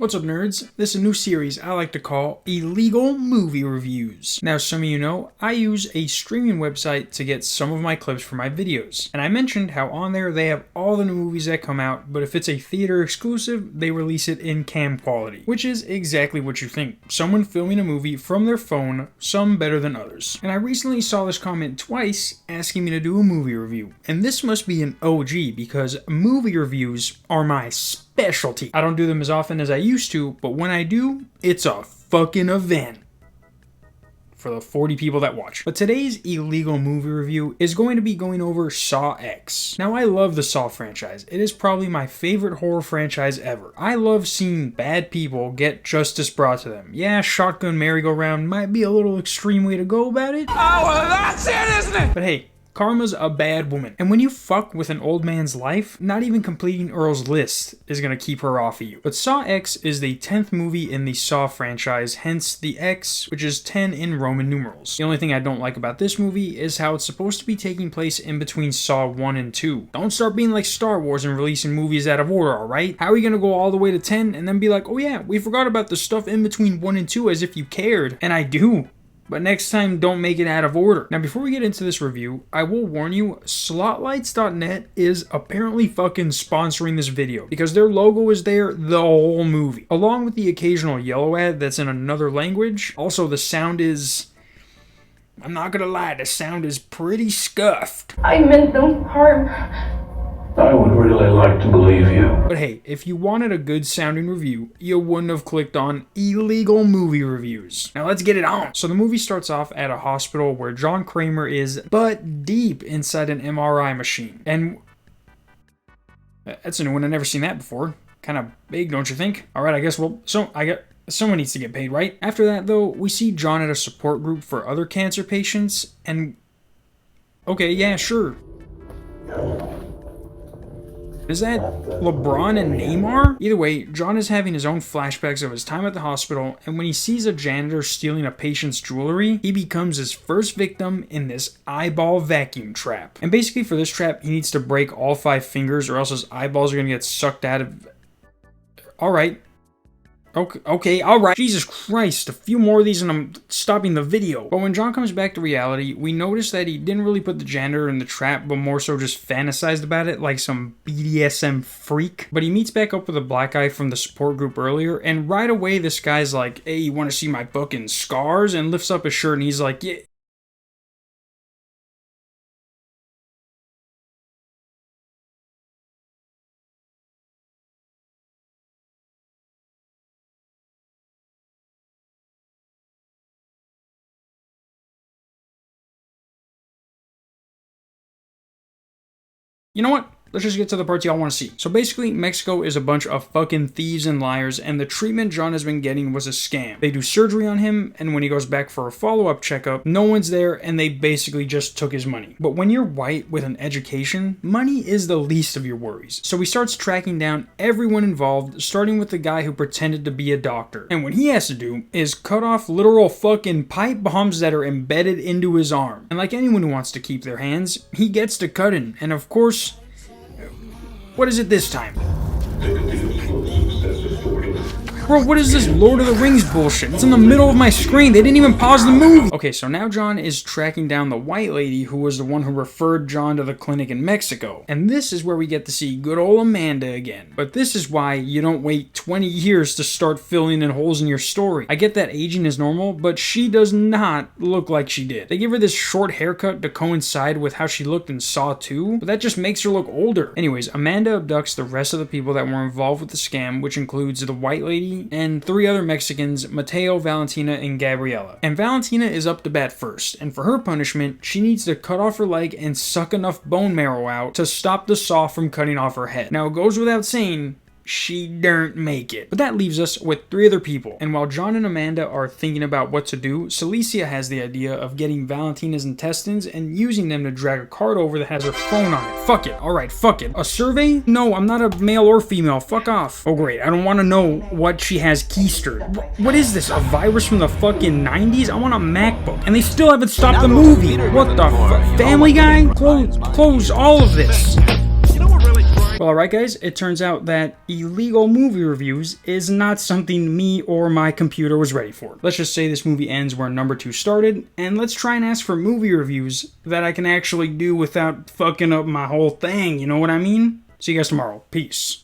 What's up, nerds? This is a new series I like to call Illegal Movie Reviews. Now, some of you know, I use a streaming website to get some of my clips for my videos. And I mentioned how on there they have all the new movies that come out, but if it's a theater exclusive, they release it in cam quality. Which is exactly what you think. Someone filming a movie from their phone, some better than others. And I recently saw this comment twice asking me to do a movie review. And this must be an OG because movie reviews are my specialty. I don't do them as often as I used to, but when I do, it's a fucking event for the 40 people that watch. But today's illegal movie review is going to be going over Saw X. Now, I love the Saw franchise. It is probably my favorite horror franchise ever. I love seeing bad people get justice brought to them. Yeah, shotgun merry-go-round might be a little extreme way to go about it. Oh, well, that's it, isn't it? But hey, karma's a bad woman. And when you fuck with an old man's life, not even completing Earl's list is gonna keep her off of you. But Saw X is the 10th movie in the Saw franchise, hence the X, which is 10 in Roman numerals. The only thing I don't like about this movie is how it's supposed to be taking place in between Saw 1 and 2. Don't start being like Star Wars and releasing movies out of order, alright? How are you gonna go all the way to 10 and then be like, oh yeah, we forgot about the stuff in between 1 and 2 as if you cared? And I do. But next time, don't make it out of order. Now, before we get into this review, I will warn you, Slotlights.net is apparently fucking sponsoring this video because their logo is there the whole movie, along with the occasional yellow ad that's in another language. Also, the sound is, I'm not gonna lie, the sound is pretty scuffed. I meant no harm. I would really like to believe you. But hey, if you wanted a good sounding review, you wouldn't have clicked on illegal movie reviews. Now let's get it on. So the movie starts off at a hospital where John Kramer is butt deep inside an MRI machine. And that's a new one, I've never seen that before. Kind of big, don't you think? Alright, I guess someone needs to get paid, right? After that though, we see John at a support group for other cancer patients, and okay, yeah, sure. Is that LeBron and Neymar? Either way, John is having his own flashbacks of his time at the hospital, and when he sees a janitor stealing a patient's jewelry, he becomes his first victim in this eyeball vacuum trap. And basically for this trap, he needs to break all 5 fingers or else his eyeballs are gonna get sucked out of... Alright. Okay, alright. Jesus Christ, a few more of these and I'm stopping the video. But when John comes back to reality, we notice that he didn't really put the janitor in the trap, but more so just fantasized about it like some BDSM freak. But he meets back up with a black guy from the support group earlier, and right away this guy's like, hey, you wanna see my fucking scars? And lifts up his shirt and he's like, yeah. You know what? Let's just get to the parts y'all want to see. So basically, Mexico is a bunch of fucking thieves and liars, and the treatment John has been getting was a scam. They do surgery on him, and when he goes back for a follow-up checkup, no one's there, and they basically just took his money. But when you're white with an education, money is the least of your worries. So he starts tracking down everyone involved, starting with the guy who pretended to be a doctor. And what he has to do is cut off literal fucking pipe bombs that are embedded into his arm. And like anyone who wants to keep their hands, he gets to cutting, and of course, what is it this time? Bro, what is this Lord of the Rings bullshit? It's in the middle of my screen. They didn't even pause the movie. Okay, so now John is tracking down the white lady who was the one who referred John to the clinic in Mexico. And this is where we get to see good old Amanda again. But this is why you don't wait 20 years to start filling in holes in your story. I get that aging is normal, but she does not look like she did. They give her this short haircut to coincide with how she looked in Saw 2, but that just makes her look older. Anyways, Amanda abducts the rest of the people that were involved with the scam, which includes the white lady and 3 other Mexicans, Mateo, Valentina, and Gabriela. And Valentina is up to bat first, and for her punishment, she needs to cut off her leg and suck enough bone marrow out to stop the saw from cutting off her head. Now, it goes without saying, she didn't make it. But that leaves us with 3 other people. And while John and Amanda are thinking about what to do, Celicia has the idea of getting Valentina's intestines and using them to drag a card over that has her phone on it. Fuck it. Alright, fuck it. A survey? No, I'm not a male or female. Fuck off. Oh great, I don't want to know what she has keistered. What is this? A virus from the fucking 90s? I want a MacBook. And they still haven't stopped the movie. What the fuck? Family Guy? Close all of this. Well, alright guys, it turns out that illegal movie reviews is not something me or my computer was ready for. Let's just say this movie ends where number 2 started, and let's try and ask for movie reviews that I can actually do without fucking up my whole thing, you know what I mean? See you guys tomorrow. Peace.